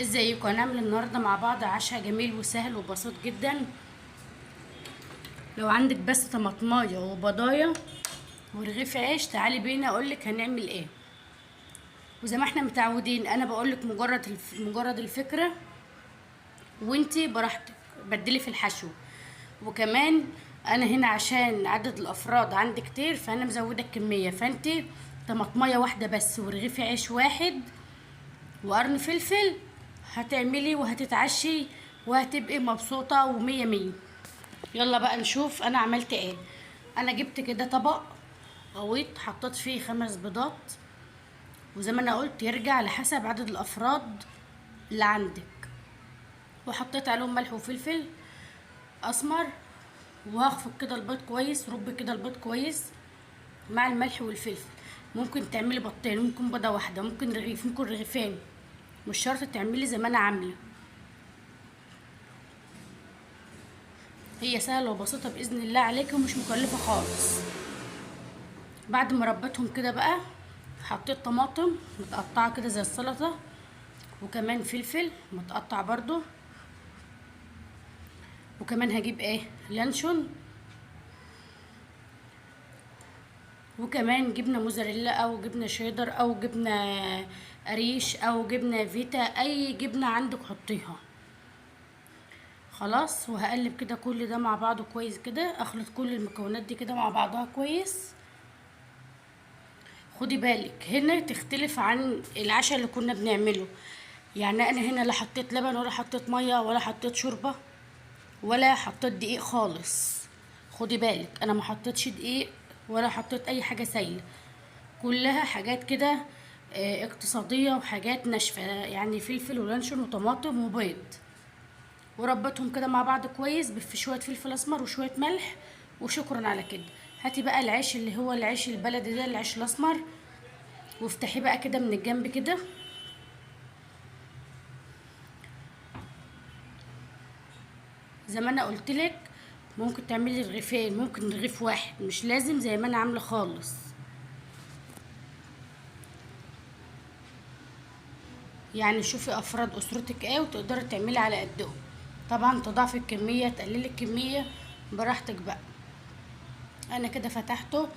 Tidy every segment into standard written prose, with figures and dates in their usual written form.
ازيكم؟ هنعمل النهارده مع بعض عشاء جميل وسهل وبسيط جدا. لو عندك بس طماطمايه وبضايه ورغيف عيش تعالي بينا اقولك هنعمل ايه. وزي ما احنا متعودين انا بقولك مجرد الفكره، وانتي براحتك بدلي في الحشو. وكمان انا هنا عشان عدد الافراد عندي كتير فانا مزوده الكميه، فانتي طماطمايه واحده بس ورغيف عيش واحد وقرن فلفل هتعملي وهتتعشي وهتبقي مبسوطة ومية مية. يلا بقى نشوف انا عملت ايه. انا جبت كده طبق غويط حطيت فيه 5 بيضات، وزي ما انا قلت يرجع لحسب عدد الافراد اللي عندك، وحطيت عليهم ملح وفلفل اسمر، وهخفق كده البيض كويس، رب كده البيض كويس مع الملح والفلفل. ممكن تعملي بيضتين، ممكن بيضه واحده، ممكن رغيف، ممكن رغيفين، مش شرط تعملي زي ما انا عامله. هي سهله وبسيطه باذن الله عليكم ومش مكلفه خالص. بعد ما ربيتهم كده بقى حطيت طماطم متقطعه كده زي السلطه، وكمان فلفل متقطع برضو، وكمان هجيب ايه لانشون، وكمان جبنه موزاريلا او جبنه شيدر او جبنه قريش او جبنه فيتا، اي جبنه عندك حطيها. خلاص، وهقلب كده كل ده مع بعضه كويس كده، اخلط كل المكونات دي كده مع بعضها كويس. خدي بالك هنا تختلف عن العشاء اللي كنا بنعمله، يعني انا هنا لا حطيت لبن ولا حطيت ميه ولا حطيت شوربه ولا حطيت دقيق خالص. خدي بالك انا ما حطيتش دقيق ولا حطيت اي حاجه سايله، كلها حاجات كده اقتصاديه وحاجات ناشفه، يعني فلفل ولانشون وطماطم وبيض، وربطهم كده مع بعض كويس في شويه فلفل اسمر وشويه ملح، وشكرا على كده. هاتي بقى العيش اللي هو العيش البلدي ده، العيش الاسمر، وافتحيه بقى كده من الجنب كده، زي ما انا قلتلك. ممكن تعملي رغيفين، ممكن رغيف واحد، مش لازم زي ما انا عامله خالص. يعني شوفي افراد اسرتك ايه وتقدري تعملي على قدهم. طبعا تضاعفي الكميه تقللي الكميه براحتك بقى. انا كده فتحته،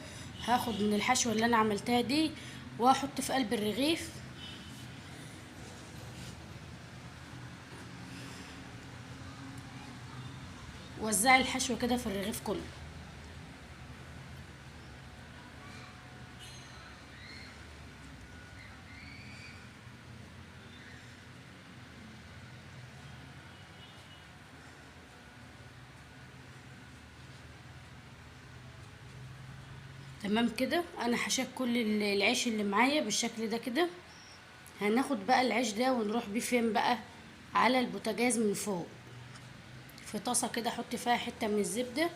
هاخد من الحشوه اللي انا عملتها دي واحط في قلب الرغيف، وزعي الحشوه كده في الرغيف كله. تمام كده، انا حشيت كل العيش اللي معايا بالشكل ده كده. هناخد بقى العيش ده ونروح بيه فين بقى؟ على البوتاجاز من فوق، في طاسه كده احط فيها حته من الزبده،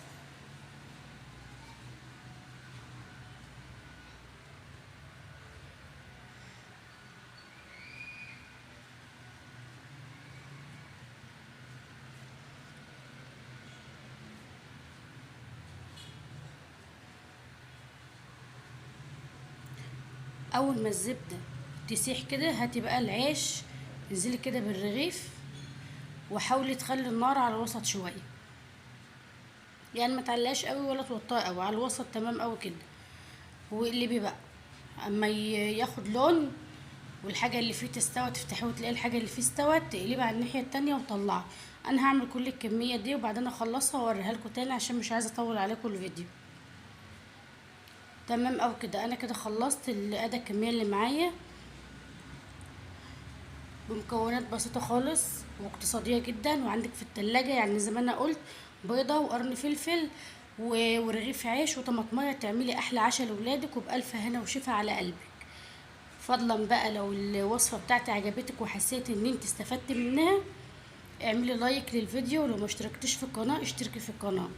اول ما الزبده تسيح كده هاتي بقى العيش، انزلي كده بالرغيف، وحاولي تخلي النار على الوسط شويه، يعني ما تعلقش قوي ولا توطي قوي، على الوسط تمام قوي كده. واقلبي بقى اما ياخد لون والحاجه اللي فيه تستوى، تفتحيه وتلاقي الحاجه اللي فيه استوت، تقلبي على الناحيه التانية وطلعي. انا هعمل كل الكميه دي وبعدين اخلصها واوريها لكم تاني عشان مش عايزه اطول عليكم الفيديو. تمام او كده، انا كده خلصت ادي الكميه اللي معايا بمكونات بسيطه خالص واقتصاديه جدا، وعندك في التلاجة يعني زي ما انا قلت بيضه وقرن فلفل ورغيف عيش وطماطميه، تعملي احلى عشاء لاولادك وبالف هنا وشفا على قلبك. فضلا بقى لو الوصفه بتاعتي عجبتك وحسيت ان انت استفدت منها، اعملي لايك للفيديو، ولو ما اشتركتش في القناه اشتركي في القناه.